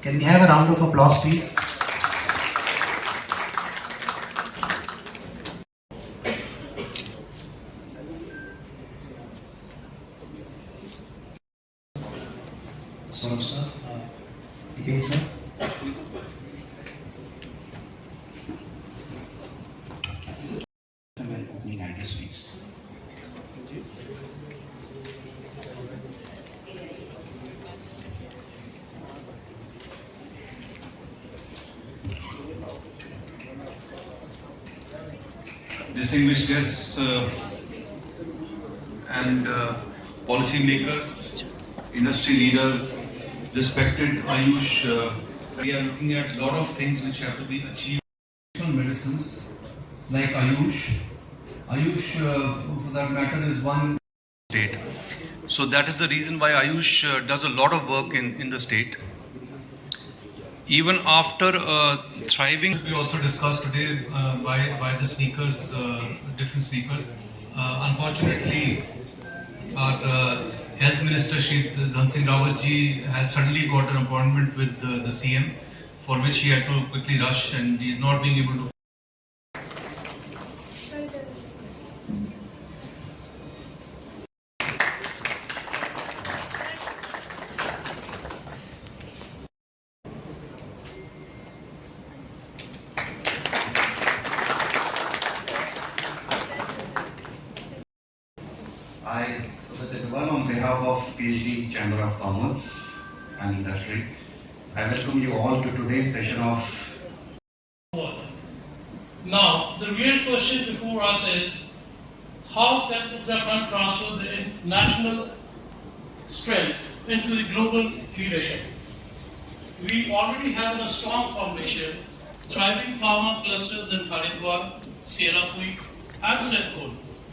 Can we have a round of applause, please? Swaraj sir, Deepen sir. An opening address, please. Distinguished guests and policy makers, industry leaders, respected Ayush, we are looking at a lot of things which have to be achieved. Medicines like Ayush. Ayush, for that matter, is one state. So that is the reason why Ayush does a lot of work in the state. Even after thriving, we also discussed today by the speakers, different speakers. Unfortunately, our Health Minister Shri Dhan Singh Rawat ji has suddenly got an appointment with the CM, for which he had to quickly rush, and he is not being able to. I, Subhadra Jawal, on behalf of PhD Chamber of Commerce and Industry, I welcome you all to today's session of. Now, the real question before us is, how can Uttarakhand transfer the national strength into the global leadership? We already have a strong foundation, thriving pharma clusters in Haridwar, Sierapui, and Sirpur.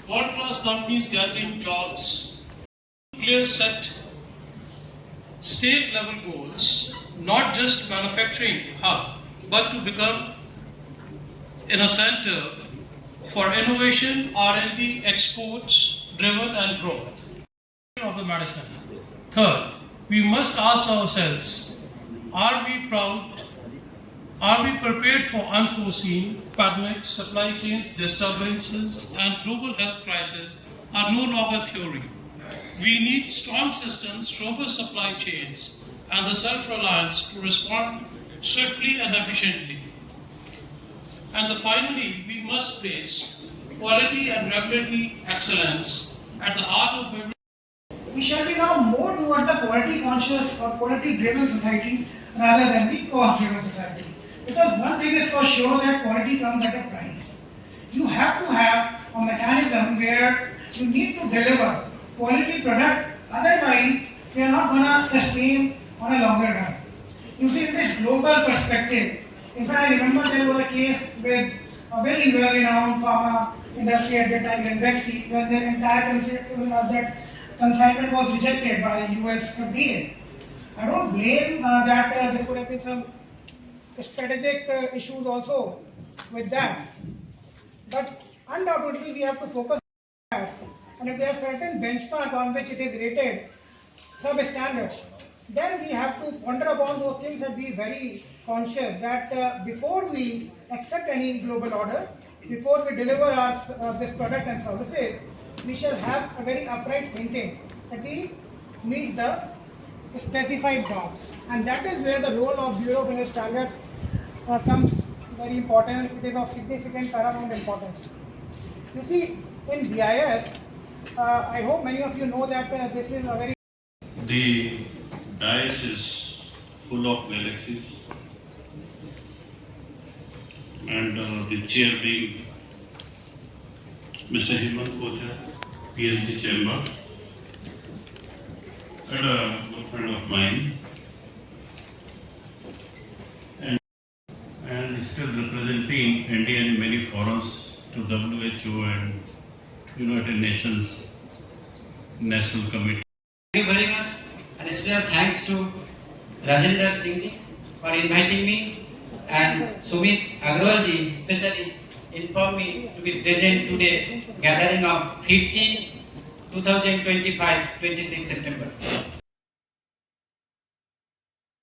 World-class companies gathering jobs, clear set state-level goals, not just manufacturing hub, but to become in a center for innovation, R&D, exports, driven and growth of the medicine. Third, we must ask ourselves, are we proud? Are we prepared for unforeseen pandemics, supply chains, disturbances, and global health crises are no longer theory. We need strong systems, robust supply chains, and the self-reliance to respond swiftly and efficiently. And finally, we must place quality and regulatory excellence at the heart of every. We shall be now more towards the quality conscious or quality driven society rather than the cost driven society. Because one thing is for sure that quality comes at a price. You have to have a mechanism where you need to deliver quality product, otherwise we are not going to sustain on a longer run. You see, in this global perspective, in fact I remember there was a case with a very well-renowned pharma industry at the time, Lenvexi, when their entire that consignment was rejected by US FDA. I don't blame that there could have been some strategic issues also with that. But undoubtedly we have to focus on that. And if there are certain benchmark on which it is rated sub-standards, then we have to ponder upon those things and be very conscious that before we accept any global order, before we deliver our this product and services, we shall have a very upright thinking that we meet the specified norms. And that is where the role of Bureau of Indian Standards comes very important. It is of significant paramount importance. You see, in BIS, I hope many of you know that this is a very. The dais is full of galaxies, and the chair being Mr. Hemant Kochhar, PhD Chamber, and a good friend of mine, and still representing India in many forums to WHO and United Nations National Committee. Thank you very much, and special thanks to Rajendra Singh ji for inviting me, and Sumit Agrawal ji especially informed me to be present today gathering of FIDCI 2025 26 September.